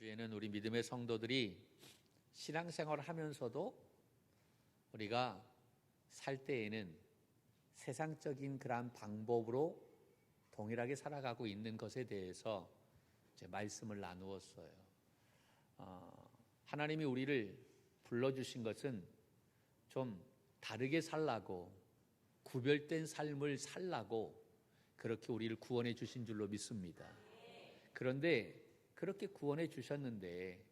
주에는 우리 믿음의 성도들이 신앙생활을 하면서도 우리가 살 때에는 세상적인 그러한 방법으로 동일하게 살아가고 있는 것에 대해서 이제 말씀을 나누었어요. 하나님이 우리를 불러주신 것은 좀 다르게 살라고, 구별된 삶을 살라고 그렇게 우리를 구원해 주신 줄로 믿습니다. 그런데 그렇게 구원해 주셨는데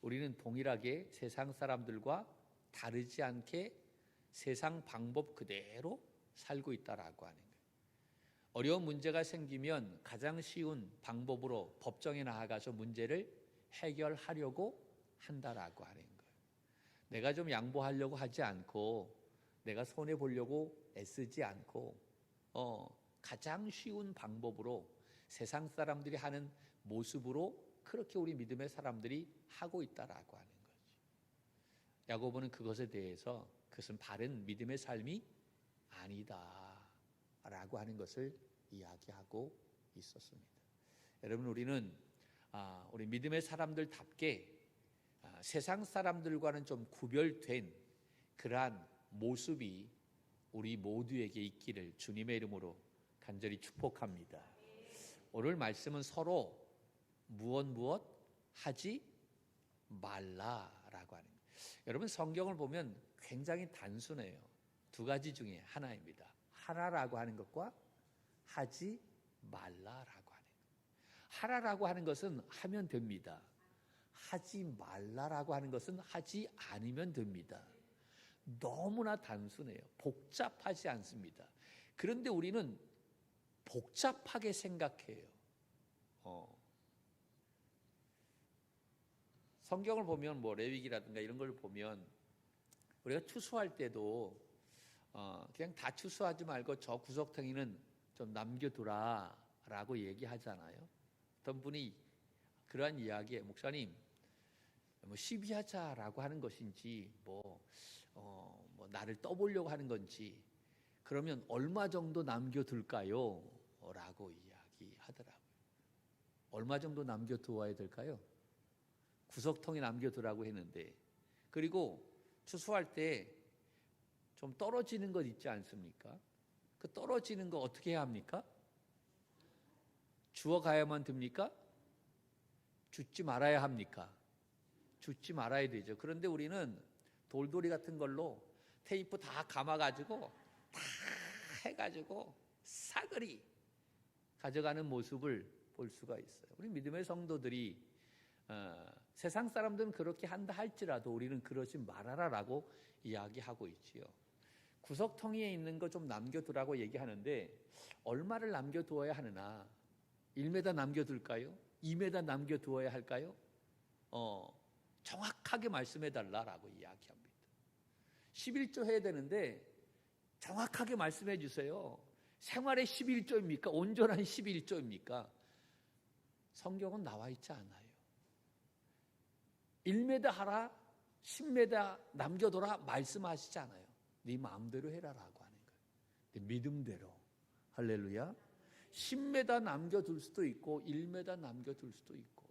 우리는 동일하게 세상 사람들과 다르지 않게 세상 방법 그대로 살고 있다라고 하는 거예요. 어려운 문제가 생기면 가장 쉬운 방법으로 법정에 나아가서 문제를 해결하려고 한다라고 하는 거예요. 내가 좀 양보하려고 하지 않고, 내가 손해 보려고 애쓰지 않고, 가장 쉬운 방법으로 세상 사람들이 하는 모습으로 그렇게 우리 믿음의 사람들이 하고 있다라고 하는 거죠. 야고보는 그것에 대해서 그것은 바른 믿음의 삶이 아니다라고 하는 것을 이야기하고 있었습니다. 여러분, 우리는 우리 믿음의 사람들답게 세상 사람들과는 좀 구별된 그러한 모습이 우리 모두에게 있기를 주님의 이름으로 간절히 축복합니다. 오늘 말씀은 서로 무엇 하지 말라라고 하는 거예요. 여러분, 성경을 보면 굉장히 단순해요. 두 가지 중에 하나입니다. 하라라고 하는 것과 하지 말라라고 하는 것. 하라라고 하는 것은 하면 됩니다. 하지 말라라고 하는 것은 하지 않으면 됩니다. 너무나 단순해요. 복잡하지 않습니다. 그런데 우리는 복잡하게 생각해요. 성경을 보면 레위기라든가 이런 걸 보면 우리가 추수할 때도 그냥 다 추수하지 말고 저 구석탱이는 좀 남겨두라라고 얘기하잖아요. 어떤 분이 그러한 이야기에 목사님 시비하자라고 하는 것인지 나를 떠보려고 하는 건지 그러면 얼마 정도 남겨둘까요? 라고 이야기하더라고요. 얼마 정도 남겨두어야 될까요? 구석통에 남겨두라고 했는데, 그리고 추수할 때 좀 떨어지는 것 있지 않습니까? 그 떨어지는 거 어떻게 해야 합니까? 주워가야만 됩니까? 줍지 말아야 합니까? 줍지 말아야 되죠. 그런데 우리는 돌돌이 같은 걸로 테이프 다 감아가지고 다 해가지고 싸그리 가져가는 모습을 볼 수가 있어요. 우리 믿음의 성도들이 세상 사람들은 그렇게 한다 할지라도 우리는 그러지 말아라라고 이야기하고 있지요. 구석텅이에 있는 거 좀 남겨두라고 얘기하는데 얼마를 남겨두어야 하느냐? 1m 남겨둘까요? 2m 남겨두어야 할까요? 정확하게 말씀해달라라고 이야기합니다. 11조 해야 되는데 정확하게 말씀해 주세요. 생활의 11조입니까? 온전한 11조입니까? 성경은 나와 있지 않아요. 1m 하라, 10m 남겨둬라 말씀하시지 않아요. 네 마음대로 해라라고 하는 거예요. 네 믿음대로. 할렐루야. 10m 남겨둘 수도 있고 1m 남겨둘 수도 있고,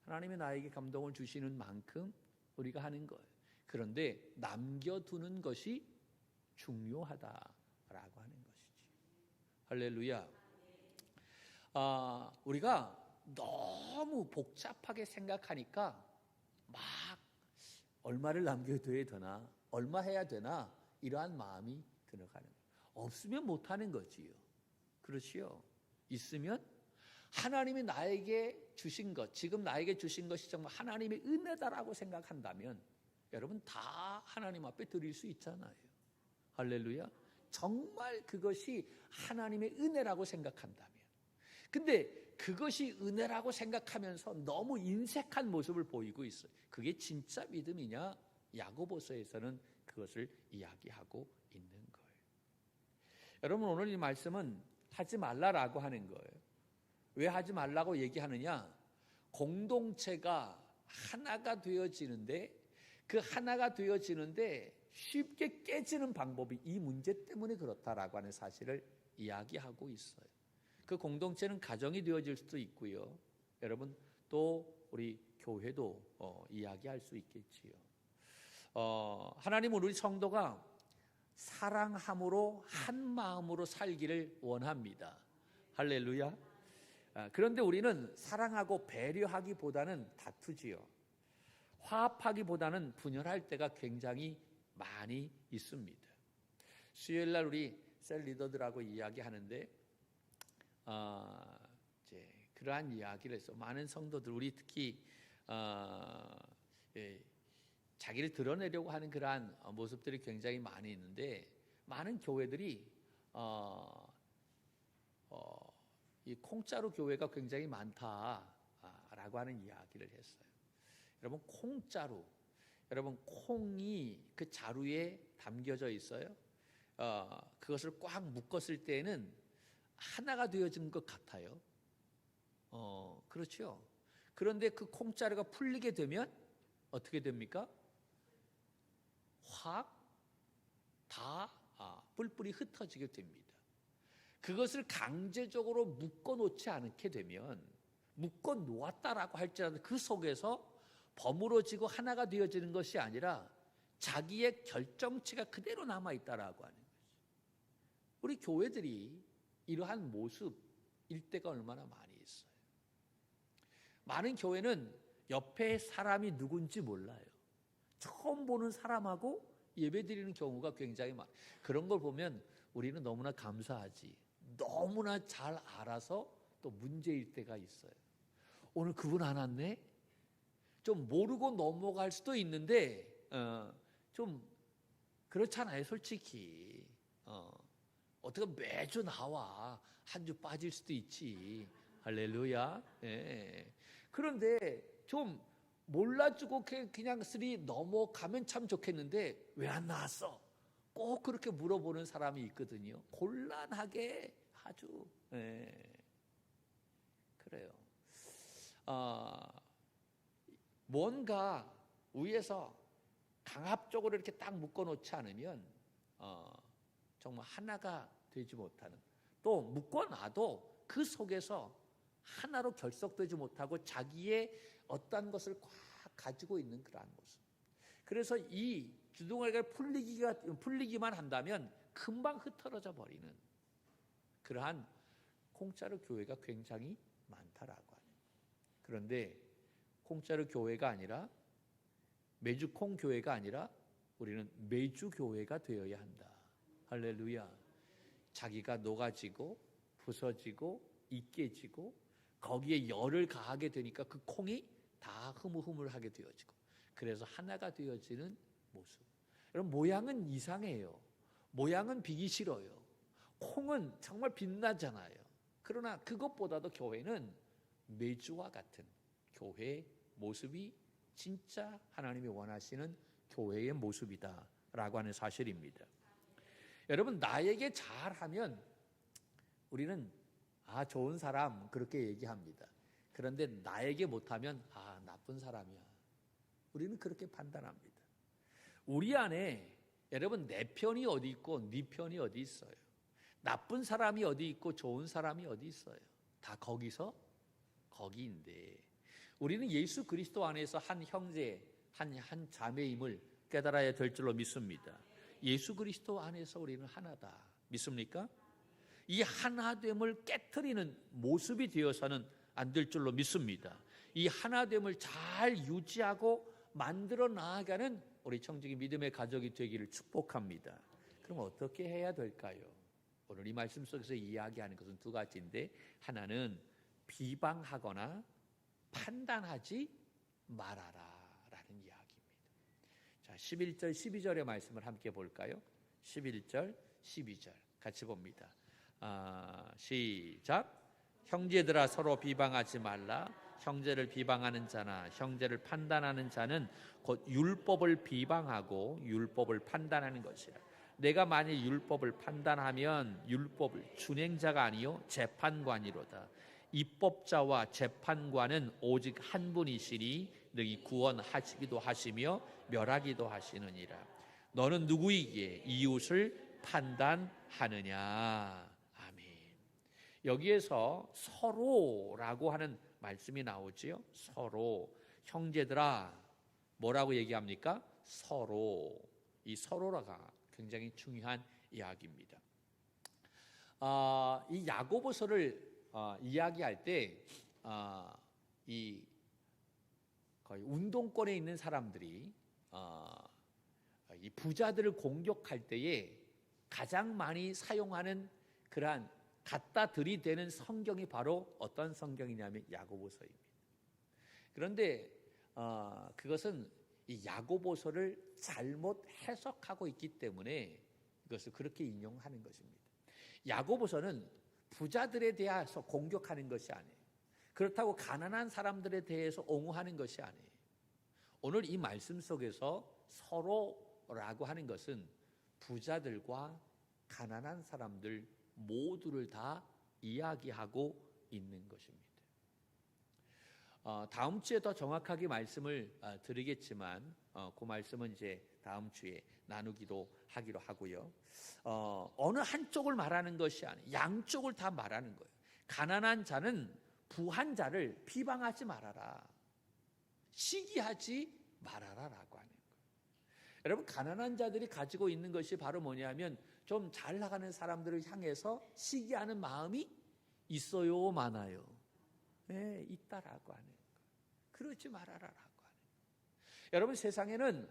하나님이 나에게 감동을 주시는 만큼 우리가 하는 거예요. 그런데 남겨두는 것이 중요하다라고 하는 것이지. 할렐루야. 우리가 너무 복잡하게 생각하니까 막 얼마를 남겨둬야 되나, 얼마 해야 되나, 이러한 마음이 들어가는 거예요. 없으면 못하는 거지요. 그렇지요. 있으면 하나님이 나에게 주신 것, 지금 나에게 주신 것이 정말 하나님의 은혜다라고 생각한다면 여러분 다 하나님 앞에 드릴 수 있잖아요. 할렐루야. 정말 그것이 하나님의 은혜라고 생각한다면. 근데 그것이 은혜라고 생각하면서 너무 인색한 모습을 보이고 있어요. 그게 진짜 믿음이냐? 야고보서에서는 그것을 이야기하고 있는 거예요. 여러분, 오늘 이 말씀은 하지 말라라고 하는 거예요. 왜 하지 말라고 얘기하느냐? 공동체가 하나가 되어지는데, 그 하나가 되어지는데 쉽게 깨지는 방법이 이 문제 때문에 그렇다라고 하는 사실을 이야기하고 있어요. 그 공동체는 가정이 되어질 수도 있고요. 여러분, 또 우리 교회도 이야기할 수 있겠지요. 하나님은 우리 성도가 사랑함으로 한 마음으로 살기를 원합니다. 할렐루야. 그런데 우리는 사랑하고 배려하기보다는 다투지요. 화합하기보다는 분열할 때가 굉장히 많이 있습니다. 수요일 날 우리 셀 리더들하고 이야기하는데 이제 그러한 이야기를 해서 많은 성도들, 우리 특히 자기를 드러내려고 하는 그러한 모습들이 굉장히 많이 있는데, 많은 교회들이 이 공짜로 교회가 굉장히 많다라고 하는 이야기를 했어요. 여러분, 공짜로, 여러분, 콩이 그 자루에 담겨져 있어요. 그것을 꽉 묶었을 때는 하나가 되어진 것 같아요. 그렇죠. 그런데 그 콩자루가 풀리게 되면 어떻게 됩니까? 확 다 뿔뿔이 흩어지게 됩니다. 그것을 강제적으로 묶어 놓지 않게 되면, 묶어 놓았다라고 할지라도 그 속에서 버무러지고 하나가 되어지는 것이 아니라 자기의 결정체가 그대로 남아있다라고 하는 거죠. 우리 교회들이 이러한 모습일 때가 얼마나 많이 있어요. 많은 교회는 옆에 사람이 누군지 몰라요. 처음 보는 사람하고 예배드리는 경우가 굉장히 많아요. 그런 걸 보면 우리는 너무나 감사하지, 너무나 잘 알아서 또 문제일 때가 있어요. 오늘 그분 안 왔네? 좀 모르고 넘어갈 수도 있는데 좀 그렇잖아요. 솔직히 어떻게 매주 나와, 한 주 빠질 수도 있지. 할렐루야. 예. 그런데 좀 몰라주고 그냥 쓰리 넘어가면 참 좋겠는데 왜 안 나왔어? 꼭 그렇게 물어보는 사람이 있거든요. 곤란하게 아주. 예. 그래요. 뭔가 위에서 강압적으로 이렇게 딱 묶어놓지 않으면 정말 하나가 되지 못하는, 또 묶어놔도 그 속에서 하나로 결속되지 못하고 자기의 어떠한 것을 꽉 가지고 있는 그러한 모습. 그래서 이 주둥아리가 풀리기만 한다면 금방 흩어져 버리는 그러한 공짜로 교회가 굉장히 많다라고 하는. 그런데 공짜로 교회가 아니라, 매주 콩 교회가 아니라 우리는 매주 교회가 되어야 한다. 할렐루야. 자기가 녹아지고 부서지고 잊게지고 거기에 열을 가하게 되니까 그 콩이 다 흐물흐물하게 되어지고, 그래서 하나가 되어지는 모습. 여러분, 모양은 이상해요. 모양은 비기 싫어요. 콩은 정말 빛나잖아요. 그러나 그것보다도 교회는 매주와 같은 교회의 모습이 진짜 하나님이 원하시는 교회의 모습이다라고 하는 사실입니다. 여러분, 나에게 잘하면 우리는 좋은 사람 그렇게 얘기합니다. 그런데 나에게 못하면 나쁜 사람이야. 우리는 그렇게 판단합니다. 우리 안에 여러분, 내 편이 어디 있고 네 편이 어디 있어요? 나쁜 사람이 어디 있고 좋은 사람이 어디 있어요? 다 거기서 거기인데, 우리는 예수 그리스도 안에서 한 형제, 한 자매임을 깨달아야 될 줄로 믿습니다. 예수 그리스도 안에서 우리는 하나다. 믿습니까? 이 하나됨을 깨트리는 모습이 되어서는 안 될 줄로 믿습니다. 이 하나됨을 잘 유지하고 만들어 나아가는 우리 청지기 믿음의 가족이 되기를 축복합니다. 그럼 어떻게 해야 될까요? 오늘 이 말씀 속에서 이야기하는 것은 두 가지인데, 하나는 비방하거나 판단하지 말아라 라는 이야기입니다. 자, 11절 12절의 말씀을 함께 볼까요? 11절 12절 같이 봅니다. 시작. 형제들아, 서로 비방하지 말라. 형제를 비방하는 자나 형제를 판단하는 자는 곧 율법을 비방하고 율법을 판단하는 것이라. 내가 만일 율법을 판단하면 율법을 준행자가 아니요 재판관이로다. 입법자와 재판관은 오직 한 분이시니 능히 구원하시기도 하시며 멸하기도 하시느니라. 너는 누구이기에 이웃을 판단하느냐. 아멘. 여기에서 서로라고 하는 말씀이 나오지요. 서로. 형제들아, 뭐라고 얘기합니까? 서로. 이 서로라가 굉장히 중요한 이야기입니다. 이 야고보서를 이야기할 때 이 거의 운동권에 있는 사람들이 이 부자들을 공격할 때에 가장 많이 사용하는 그러한 갖다 들이대는 성경이 바로 어떤 성경이냐면 야고보서입니다. 그런데 그것은 이 야고보서를 잘못 해석하고 있기 때문에 이것을 그렇게 인용하는 것입니다. 야고보서는 부자들에 대해서 공격하는 것이 아니에요. 그렇다고 가난한 사람들에 대해서 옹호하는 것이 아니에요. 오늘 이 말씀 속에서 서로라고 하는 것은 부자들과 가난한 사람들 모두를 다 이야기하고 있는 것입니다. 다음 주에 더 정확하게 말씀을 드리겠지만 그 말씀은 이제 다음 주에 나누기도 하기로 하고요. 어느 한쪽을 말하는 것이 아니에요. 양쪽을 다 말하는 거예요. 가난한 자는 부한 자를 비방하지 말아라. 시기하지 말아라라고 하는 거예요. 여러분, 가난한 자들이 가지고 있는 것이 바로 뭐냐면 좀 잘 나가는 사람들을 향해서 시기하는 마음이 있어요, 많아요? 네, 있다라고 하는 거예요. 그러지 말아라라고 하는 거예요. 여러분, 세상에는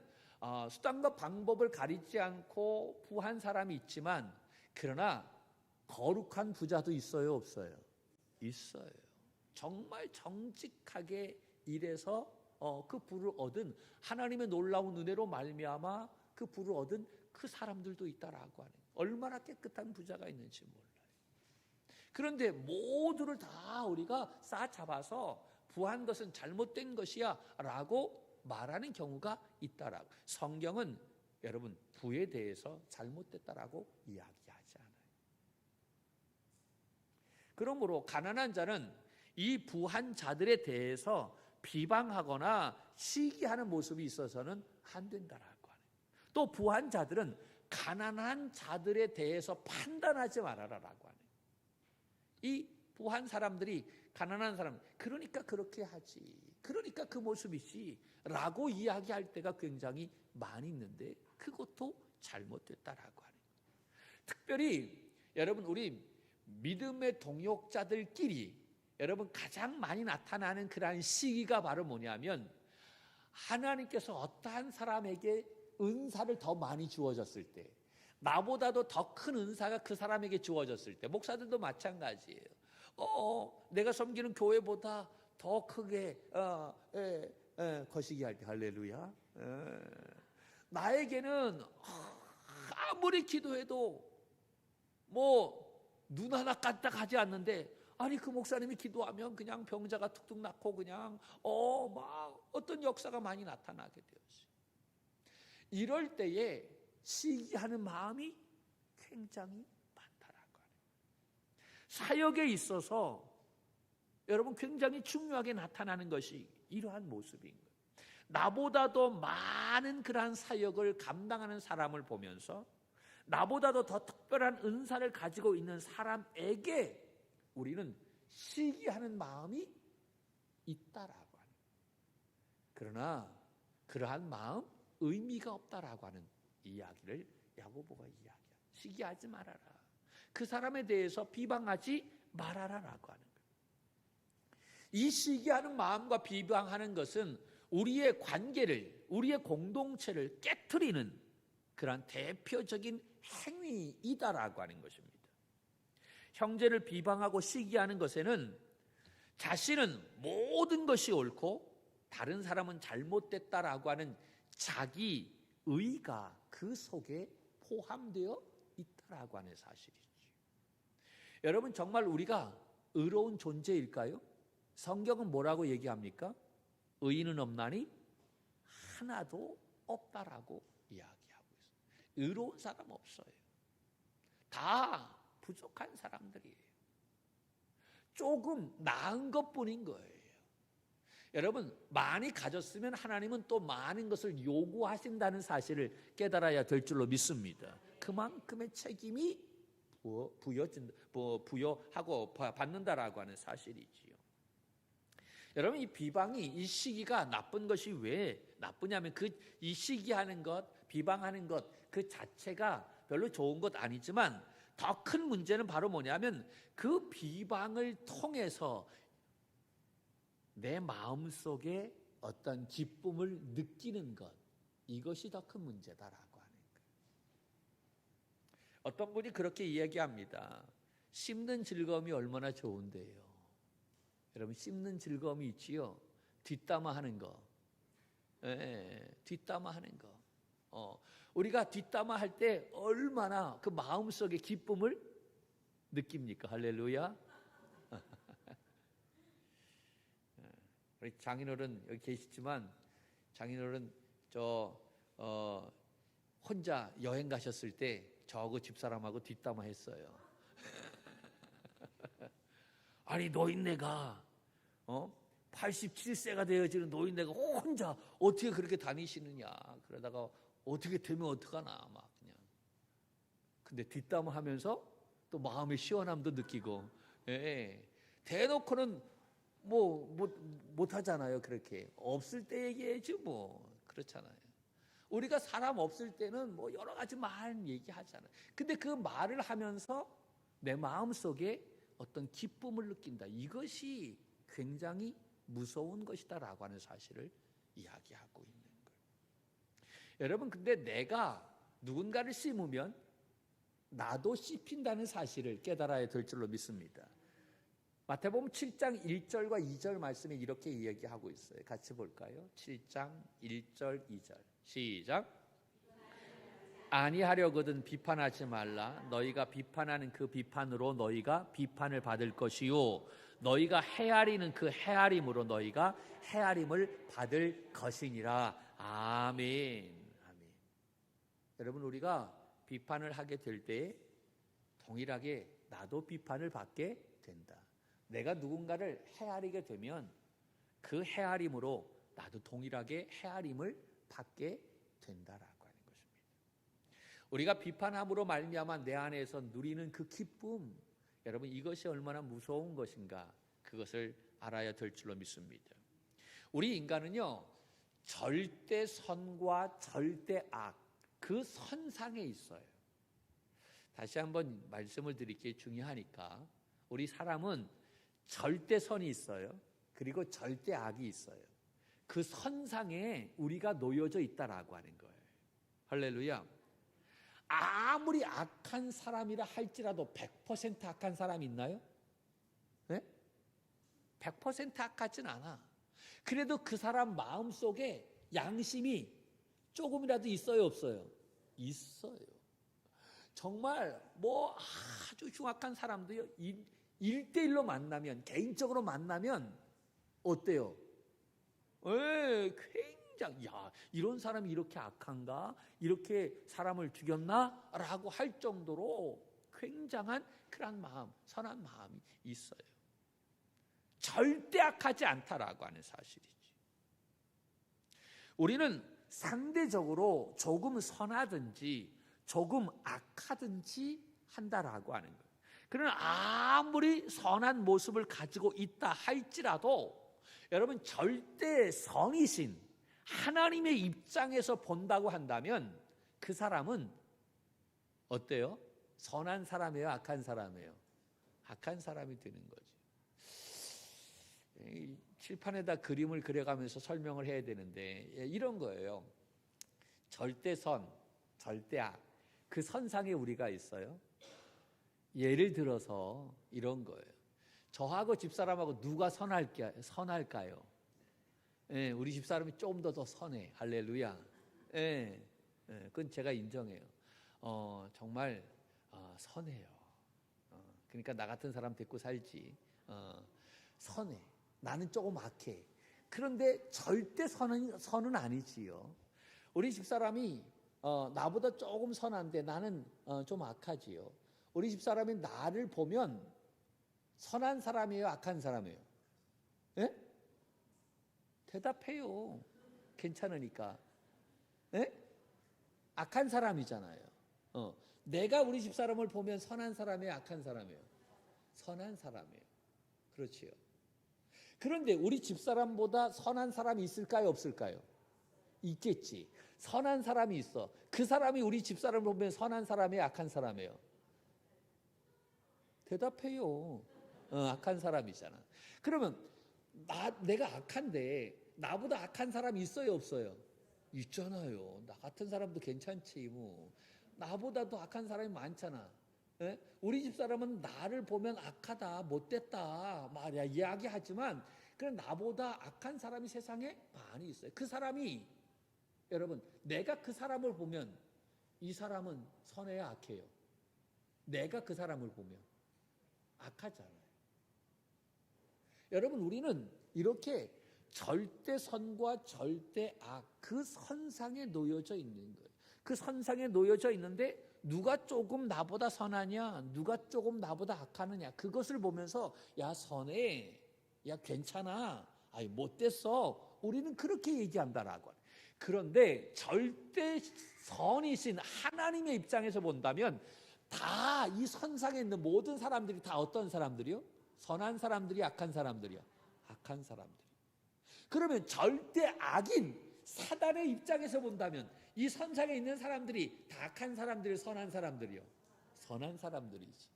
수단과 방법을 가리지 않고 부한 사람이 있지만, 그러나 거룩한 부자도 있어요, 없어요? 있어요. 정말 정직하게 일해서 그 부를 얻은, 하나님의 놀라운 은혜로 말미암아 그 부를 얻은 그 사람들도 있다라고 하는 거예요. 얼마나 깨끗한 부자가 있는지 몰라요. 그런데 모두를 다 우리가 싸잡아서 부한 것은 잘못된 것이야 라고 말하는 경우가 있다라고. 성경은 여러분, 부에 대해서 잘못됐다라고 이야기하지 않아요. 그러므로 가난한 자는 이 부한 자들에 대해서 비방하거나 시기하는 모습이 있어서는 안 된다라고 하네요. 또 부한 자들은 가난한 자들에 대해서 판단하지 말아라라고 하네요. 이 부한 사람들이 가난한 사람, 그러니까 그렇게 하지, 그러니까 그 모습이지 라고 이야기할 때가 굉장히 많이 있는데 그것도 잘못됐다라고 하네요. 특별히 여러분, 우리 믿음의 동역자들끼리 여러분 가장 많이 나타나는 그러한 시기가 바로 뭐냐면, 하나님께서 어떠한 사람에게 은사를 더 많이 주어졌을 때, 나보다도 더 큰 은사가 그 사람에게 주어졌을 때, 목사들도 마찬가지예요. 내가 섬기는 교회보다 더 크게 거시기 할 때, 할렐루야. 나에게는 아무리 기도해도 눈 하나 까딱하지 않는데, 아니 그 목사님이 기도하면 그냥 병자가 툭툭 낫고 그냥 막 어떤 역사가 많이 나타나게 되었어요. 이럴 때에 시기하는 마음이 굉장히 많다라고 하네요. 사역에 있어서 여러분 굉장히 중요하게 나타나는 것이 이러한 모습인 거예요. 나보다도 많은 그러한 사역을 감당하는 사람을 보면서 나보다도 더 특별한 은사를 가지고 있는 사람에게 우리는 시기하는 마음이 있다라고 하는. 그러나 그러한 마음 의미가 없다라고 하는 이야기를 야고보가 이야기합니다. 시기하지 말아라. 그 사람에 대해서 비방하지 말아라라고 하는 거예요. 이 시기하는 마음과 비방하는 것은 우리의 관계를, 우리의 공동체를 깨트리는 그러한 대표적인 행위이다라고 하는 것입니다. 형제를 비방하고 시기하는 것에는 자신은 모든 것이 옳고 다른 사람은 잘못됐다라고 하는 자기 의가 그 속에 포함되어 있다라고 하는 사실이죠. 여러분, 정말 우리가 의로운 존재일까요? 성경은 뭐라고 얘기합니까? 의인은 없나니 하나도 없다라고 이야기하고 있어요. 의로운 사람 없어요. 다 부족한 사람들이에요. 조금 나은 것뿐인 거예요. 여러분, 많이 가졌으면 하나님은 또 많은 것을 요구하신다는 사실을 깨달아야 될 줄로 믿습니다. 그만큼의 책임이 부여하고 받는다라고 하는 사실이지요. 여러분, 이 비방이, 이 시기가 나쁜 것이 왜 나쁘냐면 이 시기하는 것, 비방하는 것 그 자체가 별로 좋은 것 아니지만 더 큰 문제는 바로 뭐냐면 그 비방을 통해서 내 마음속에 어떤 기쁨을 느끼는 것, 이것이 더 큰 문제다라고 하는 거예요. 어떤 분이 그렇게 이야기합니다. 씹는 즐거움이 얼마나 좋은데요. 여러분, 씹는 즐거움이 있지요. 뒷담화하는 거. 뒷담화하는 거. 우리가 뒷담화할 때 얼마나 그 마음속에 기쁨을 느낍니까? 할렐루야. 우리 장인어른 여기 계시지만 장인어른 혼자 여행 가셨을 때 저하고 집사람하고 뒷담화했어요. 아니, 노인네가 87세가 되어지는 노인네가 혼자 어떻게 그렇게 다니시느냐. 그러다가 어떻게 되면 어떡하나 막 그냥. 근데 뒷담화하면서 또 마음의 시원함도 느끼고. 대놓고는 못 하잖아요. 그렇게 없을 때 얘기해야지 뭐. 그렇잖아요. 우리가 사람 없을 때는 뭐 여러 가지 말 얘기하잖아요. 근데 그 말을 하면서 내 마음속에 어떤 기쁨을 느낀다. 이것이 굉장히 무서운 것이다라고 하는 사실을 이야기하고 있는 거예요. 여러분, 근데 내가 누군가를 씹으면 나도 씹힌다는 사실을 깨달아야 될 줄로 믿습니다. 마태복음 7장 1절과 2절 말씀에 이렇게 이야기하고 있어요. 같이 볼까요? 7장 1절 2절 시작. 아니하려거든 비판하지 말라. 너희가 비판하는 그 비판으로 너희가 비판을 받을 것이요 너희가 헤아리는 그 헤아림으로 너희가 헤아림을 받을 것이니라. 아멘. 아멘. 여러분, 우리가 비판을 하게 될 때 동일하게 나도 비판을 받게 된다. 내가 누군가를 헤아리게 되면 그 헤아림으로 나도 동일하게 헤아림을 받게 된다라고 하는 것입니다. 우리가 비판함으로 말미암아 내 안에서 누리는 그 기쁨, 여러분, 이것이 얼마나 무서운 것인가, 그것을 알아야 될 줄로 믿습니다. 우리 인간은요, 절대 선과 절대 악, 그 선상에 있어요. 다시 한번 말씀을 드릴게요. 중요하니까. 우리 사람은 절대 선이 있어요. 그리고 절대 악이 있어요. 그 선상에 우리가 놓여져 있다라고 하는 거예요. 할렐루야. 아무리 악한 사람이라 할지라도 100% 악한 사람이 있나요? 네? 100% 악하진 않아. 그래도 그 사람 마음속에 양심이 조금이라도 있어요, 없어요? 있어요. 정말 아주 흉악한 사람도요, 1대1로 만나면, 개인적으로 만나면 어때요? 굉장히, 이런 사람이 이렇게 악한가? 이렇게 사람을 죽였나? 라고 할 정도로 굉장한 그런 마음, 선한 마음이 있어요. 절대 악하지 않다라고 하는 사실이지. 우리는 상대적으로 조금 선하든지 조금 악하든지 한다라고 하는 거예요. 그러나 아무리 선한 모습을 가지고 있다 할지라도 여러분, 절대 성이신 하나님의 입장에서 본다고 한다면 그 사람은 어때요? 선한 사람이에요? 악한 사람이에요? 악한 사람이 되는 거지. 칠판에다 그림을 그려가면서 설명을 해야 되는데 이런 거예요. 절대 선, 절대 악, 그 선상에 우리가 있어요. 예를 들어서 이런 거예요. 저하고 집사람하고 누가 선할까요? 우리 집사람이 좀 더 선해. 할렐루야. 그건 제가 인정해요. 정말 선해요. 그러니까 나 같은 사람 데리고 살지. 선해. 나는 조금 악해. 그런데 절대 선은 아니지요. 우리 집사람이 나보다 조금 선한데 나는 좀 악하지요. 우리 집사람이 나를 보면 선한 사람이에요? 악한 사람이에요? 예? 대답해요. 괜찮으니까. 예? 악한 사람이잖아요. 내가 우리 집사람을 보면 선한 사람이에요? 악한 사람이에요? 선한 사람이에요. 그렇지요. 그런데 우리 집사람보다 선한 사람이 있을까요, 없을까요? 있겠지. 선한 사람이 있어. 그 사람이 우리 집사람을 보면 선한 사람이에요, 악한 사람이에요? 대답해요. 악한 사람이잖아. 그러면 내가 악한데 나보다 악한 사람이 있어요, 없어요? 있잖아요. 나 같은 사람도 괜찮지 뭐. 나보다도 악한 사람이 많잖아. 예? 우리 집사람은 나를 보면 악하다, 못됐다 말이야 이야기하지만, 그럼 나보다 악한 사람이 세상에 많이 있어요. 그 사람이, 여러분, 내가 그 사람을 보면 이 사람은 선해야 악해요? 내가 그 사람을 보면 악하잖아요. 여러분, 우리는 이렇게 절대 선과 절대 악, 그 선상에 놓여져 있는 거예요. 그 선상에 놓여져 있는데 누가 조금 나보다 선하냐, 누가 조금 나보다 악하느냐, 그것을 보면서 야 선해, 야 괜찮아, 아이 못됐어, 우리는 그렇게 얘기한다라고. 그런데 절대 선이신 하나님의 입장에서 본다면 다 이 선상에 있는 모든 사람들이 다 어떤 사람들이요? 선한 사람들이, 악한 사람들이요? 악한 사람들. 그러면 절대 악인 사단의 입장에서 본다면 이 선상에 있는 사람들이 다 악한 사람들이, 선한 사람들이요? 선한 사람들이지.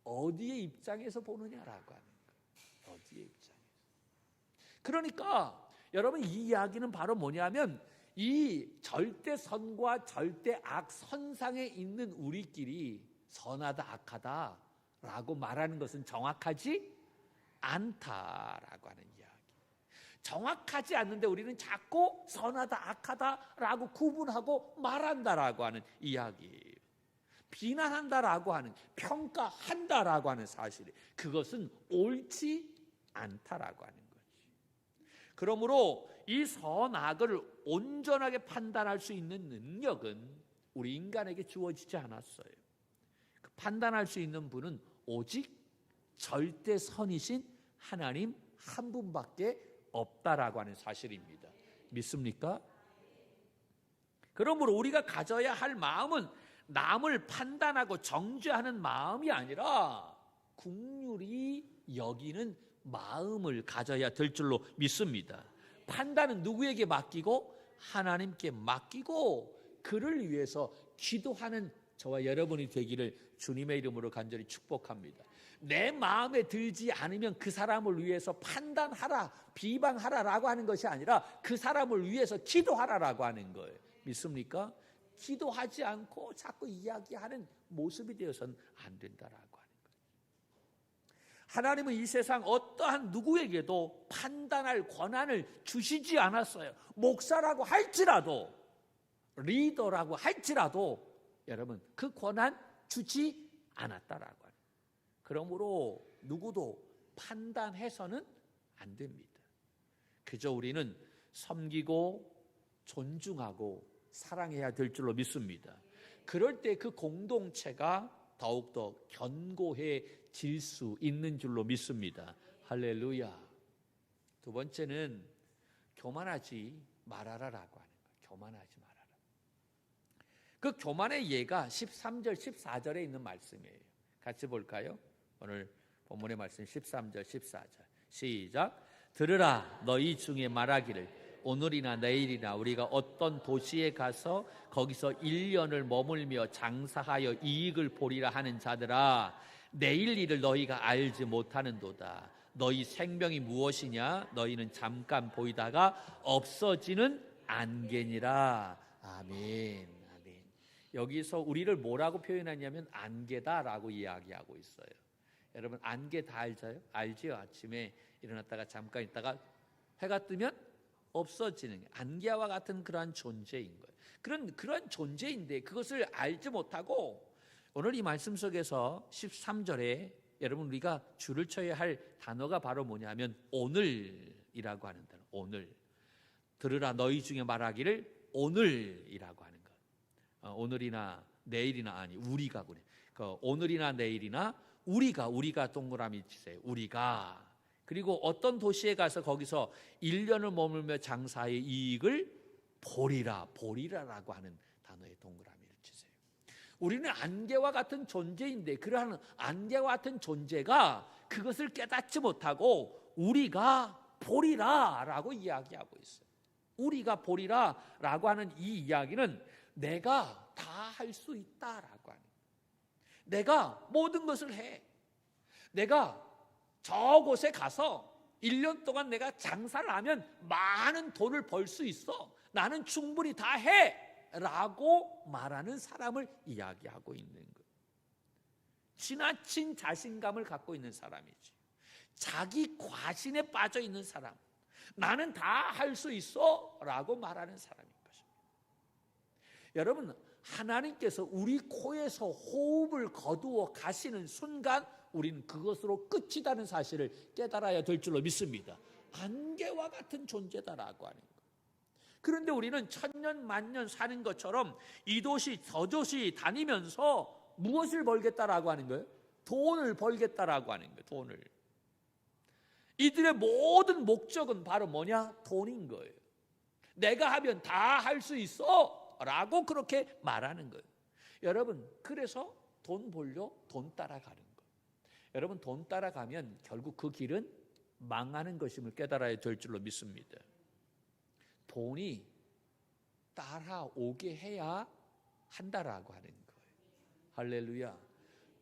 어디의 입장에서 보느냐라고 하는 거예요. 어디의 입장에서. 그러니까 여러분, 이 이야기는 바로 뭐냐면 이 절대 선과 절대 악 선상에 있는 우리끼리 선하다 악하다라고 말하는 것은 정확하지 않다라고 하는 이야기. 정확하지 않는데 우리는 자꾸 선하다 악하다라고 구분하고 말한다라고 하는 이야기. 비난한다라고 하는, 평가한다라고 하는 사실이, 그것은 옳지 않다라고 하는 거지. 그러므로 이 선악을 온전하게 판단할 수 있는 능력은 우리 인간에게 주어지지 않았어요. 그 판단할 수 있는 분은 오직 절대 선이신 하나님 한 분밖에 없다라고 하는 사실입니다. 믿습니까? 그러므로 우리가 가져야 할 마음은 남을 판단하고 정죄하는 마음이 아니라 긍휼히 여기는 마음을 가져야 될 줄로 믿습니다. 판단은 누구에게 맡기고? 하나님께 맡기고 그를 위해서 기도하는 저와 여러분이 되기를 주님의 이름으로 간절히 축복합니다. 내 마음에 들지 않으면 그 사람을 위해서 판단하라, 비방하라라고 하는 것이 아니라 그 사람을 위해서 기도하라라고 하는 거예요. 믿습니까? 기도하지 않고 자꾸 이야기하는 모습이 되어서는 안 된다라고 하는 거예요. 하나님은 이 세상 어떠한 누구에게도 판단할 권한을 주시지 않았어요. 목사라고 할지라도, 리더라고 할지라도 여러분 그 권한 주지 않았다라고 하는. 그러므로 누구도 판단해서는 안 됩니다. 그저 우리는 섬기고 존중하고 사랑해야 될 줄로 믿습니다. 그럴 때 그 공동체가 더욱더 견고해질 수 있는 줄로 믿습니다. 할렐루야. 두 번째는 교만하지 말아라라고 하는 거예요. 교만하지 말아라. 그 교만의 예가 13절 14절에 있는 말씀이에요. 같이 볼까요? 오늘 본문의 말씀 13절 14절 시작. 들으라, 너희 중에 말하기를 오늘이나 내일이나 우리가 어떤 도시에 가서 거기서 1년을 머물며 장사하여 이익을 보리라 하는 자들아, 내일 일을 너희가 알지 못하는도다. 너희 생명이 무엇이냐? 너희는 잠깐 보이다가 없어지는 안개니라. 아멘. 아멘. 여기서 우리를 뭐라고 표현하냐면 안개다라고 이야기하고 있어요. 여러분 안개 다 알죠? 아침에 일어났다가 잠깐 있다가 해가 뜨면 없어지는 안개와 같은 그러한 존재인 거예요. 그런 존재인데 그것을 알지 못하고 오늘 이 말씀 속에서 13절에 여러분 우리가 줄을 쳐야 할 단어가 바로 뭐냐면 오늘이라고 하는 단어. 오늘. 들으라, 너희 중에 말하기를 오늘이라고 하는 것. 오늘이나 내일이나 아니 우리가 그래. 오늘이나 내일이나 우리가 동그라미 치세요. 우리가. 그리고 어떤 도시에 가서 거기서 1년을 머물며 장사의 이익을 보리라라고 하는 단어에 동그라미를 치세요. 우리는 안개와 같은 존재인데 그러한 안개와 같은 존재가 그것을 깨닫지 못하고 우리가 보리라 라고 이야기하고 있어요. 우리가 보리라 라고 하는 이 이야기는 내가 다 할 수 있다라고 하는 거예요. 내가 모든 것을 해. 내가 저곳에 가서 1년 동안 내가 장사를 하면 많은 돈을 벌 수 있어. 나는 충분히 다 해. 라고 말하는 사람을 이야기하고 있는 거예요. 지나친 자신감을 갖고 있는 사람이지. 자기 과신에 빠져 있는 사람. 나는 다 할 수 있어. 라고 말하는 사람인 것입니다. 여러분, 하나님께서 우리 코에서 호흡을 거두어 가시는 순간 우리는 그것으로 끝이라는 사실을 깨달아야 될 줄로 믿습니다. 안개와 같은 존재다라고 하는 거예요. 그런데 우리는 천년 만년 사는 것처럼 이 도시 저 도시 다니면서 무엇을 벌겠다라고 하는 거예요? 돈을 벌겠다라고 하는 거예요. 돈을. 이들의 모든 목적은 바로 뭐냐? 돈인 거예요. 내가 하면 다 할 수 있어 라고 그렇게 말하는 거예요. 여러분, 그래서 돈 벌려 돈 따라가는 거예요. 여러분, 돈 따라가면 결국 그 길은 망하는 것임을 깨달아야 될 줄로 믿습니다. 돈이 따라오게 해야 한다라고 하는 거예요. 할렐루야.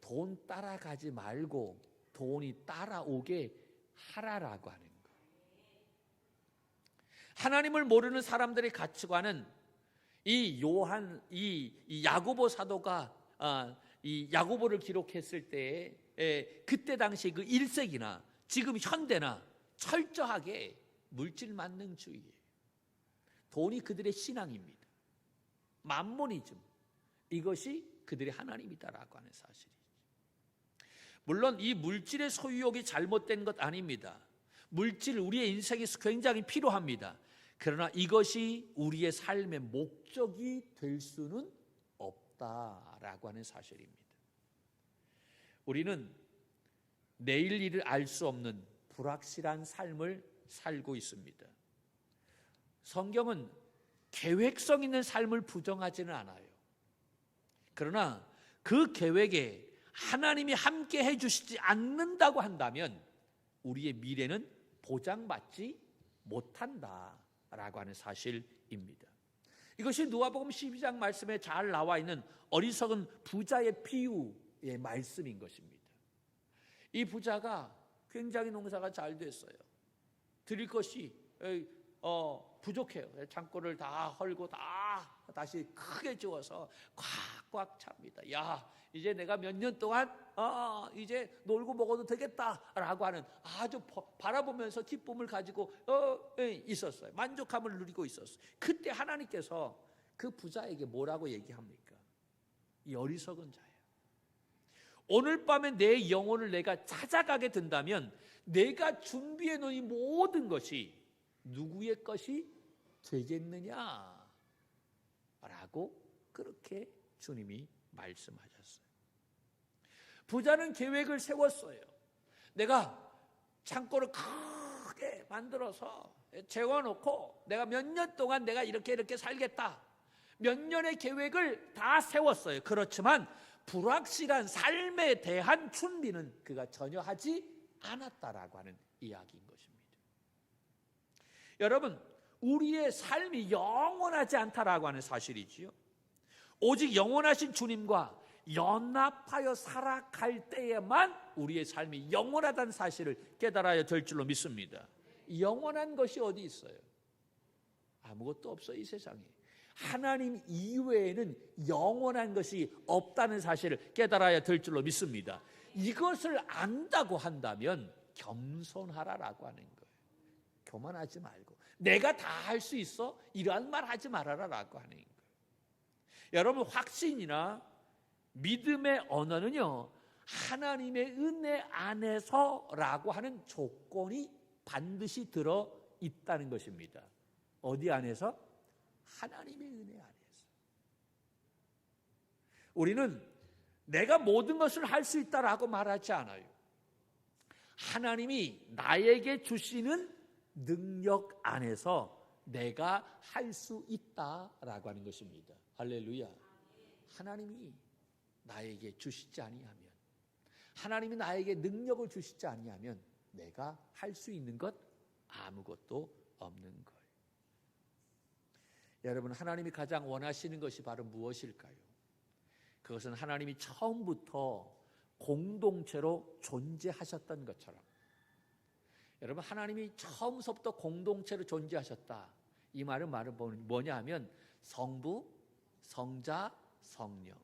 돈 따라가지 말고 돈이 따라오게 하라라고 하는 거예요. 하나님을 모르는 사람들의 가치관은 이 야고보 사도가 이 야고보를 기록했을 때에 그때 당시 그 1세기나 지금 현대나 철저하게 물질 만능주의예요. 돈이 그들의 신앙입니다. 만모니즘, 이것이 그들의 하나님이다라고 하는 사실이죠. 물론 이 물질의 소유욕이 잘못된 것 아닙니다. 물질, 우리의 인생에서 굉장히 필요합니다. 그러나 이것이 우리의 삶의 목적이 될 수는 없다라고 하는 사실입니다. 우리는 내일 일을 알 수 없는 불확실한 삶을 살고 있습니다. 성경은 계획성 있는 삶을 부정하지는 않아요. 그러나 그 계획에 하나님이 함께 해주시지 않는다고 한다면 우리의 미래는 보장받지 못한다라고 하는 사실입니다. 이것이 누가복음 12장 말씀에 잘 나와 있는 어리석은 부자의 비유의 말씀인 것입니다. 이 부자가 굉장히 농사가 잘 됐어요. 드릴 것이 부족해요. 창고를 다 헐고 다시 크게 지어서 꽉꽉 찹니다. 야, 이제 내가 몇 년 동안 이제 놀고 먹어도 되겠다라고 하는 아주 바라보면서 기쁨을 가지고 있었어요. 만족함을 누리고 있었어요. 그때 하나님께서 그 부자에게 뭐라고 얘기합니까? 이 어리석은 자예요. 오늘 밤에 내 영혼을 내가 찾아가게 된다면 내가 준비해 놓은 이 모든 것이 누구의 것이 되겠느냐? 라고 그렇게 주님이 말씀하셨어요. 부자는 계획을 세웠어요. 내가 창고를 크게 만들어서 재워놓고 내가 몇 년 동안 내가 이렇게 살겠다. 몇 년의 계획을 다 세웠어요. 그렇지만 불확실한 삶에 대한 준비는 그가 전혀 하지 않았다라고 하는 이야기인 것입니다. 여러분, 우리의 삶이 영원하지 않다라고 하는 사실이지요. 오직 영원하신 주님과 연합하여 살아갈 때에만 우리의 삶이 영원하다는 사실을 깨달아야 될 줄로 믿습니다. 영원한 것이 어디 있어요? 아무것도 없어요, 이 세상에. 하나님 이외에는 영원한 것이 없다는 사실을 깨달아야 될 줄로 믿습니다. 이것을 안다고 한다면 겸손하라라고 하는 거예요. 교만하지 말고 내가 다 할 수 있어? 이러한 말 하지 말아라라고 하는 거예요. 여러분, 확신이나 믿음의 언어는요, 하나님의 은혜 안에서라고 하는 조건이 반드시 들어 있다는 것입니다. 어디 안에서? 하나님의 은혜 안에서. 우리는 내가 모든 것을 할 수 있다라고 말하지 않아요. 하나님이 나에게 주시는 능력 안에서 내가 할 수 있다라고 하는 것입니다. 할렐루야. 하나님이 나에게 주시지 아니하면, 하나님이 나에게 능력을 주시지 아니하면 내가 할 수 있는 것 아무것도 없는 거예요. 여러분, 하나님이 가장 원하시는 것이 바로 무엇일까요? 그것은 하나님이 처음부터 공동체로 존재하셨던 것처럼, 여러분, 하나님이 처음부터 공동체로 존재하셨다. 이 말은 뭐냐 하면 성부, 성자, 성령,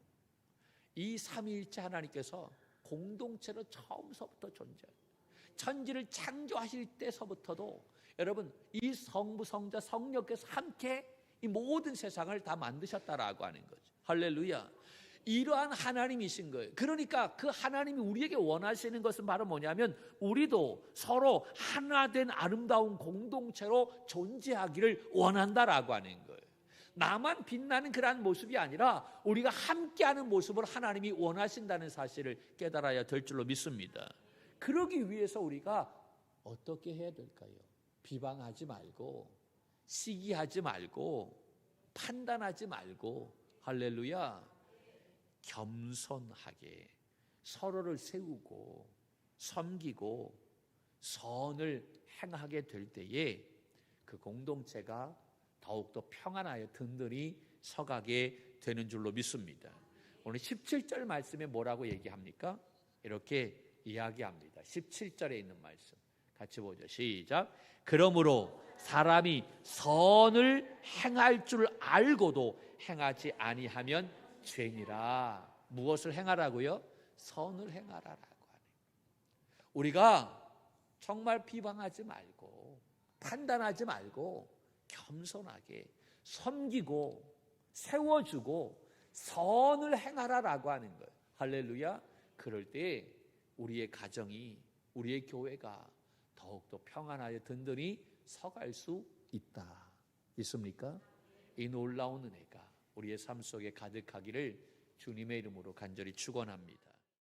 이 삼위일체 하나님께서 공동체로 처음부터 존재해요. 천지를 창조하실 때서부터도 여러분, 이 성부, 성자, 성령께서 함께 이 모든 세상을 다 만드셨다라고 하는 거죠. 할렐루야. 이러한 하나님이신 거예요. 그러니까 그 하나님이 우리에게 원하시는 것은 바로 뭐냐면 우리도 서로 하나 된 아름다운 공동체로 존재하기를 원한다라고 하는 거예요. 나만 빛나는 그러한 모습이 아니라 우리가 함께하는 모습을 하나님이 원하신다는 사실을 깨달아야 될 줄로 믿습니다. 그러기 위해서 우리가 어떻게 해야 될까요? 비방하지 말고, 시기하지 말고, 판단하지 말고, 할렐루야, 겸손하게 서로를 세우고 섬기고 선을 행하게 될 때에 그 공동체가 더욱더 평안하여 든든히 서가게 되는 줄로 믿습니다. 오늘 17절 말씀에 뭐라고 얘기합니까? 이렇게 이야기합니다. 17절에 있는 말씀 같이 보죠. 시작. 그러므로 사람이 선을 행할 줄 알고도 행하지 아니하면 죄니라. 무엇을 행하라고요? 선을 행하라라고 하네. 우리가 정말 비방하지 말고 판단하지 말고 겸손하게 섬기고 세워주고 선을 행하라라고 하는 거예요. 할렐루야. 그럴 때 우리의 가정이, 우리의 교회가 더욱더 평안하여 든든히 서갈 수 있다. 있습니까? 이 놀라운 은혜가 우리의 삶 속에 가득하기를 주님의 이름으로 간절히 축원합니다.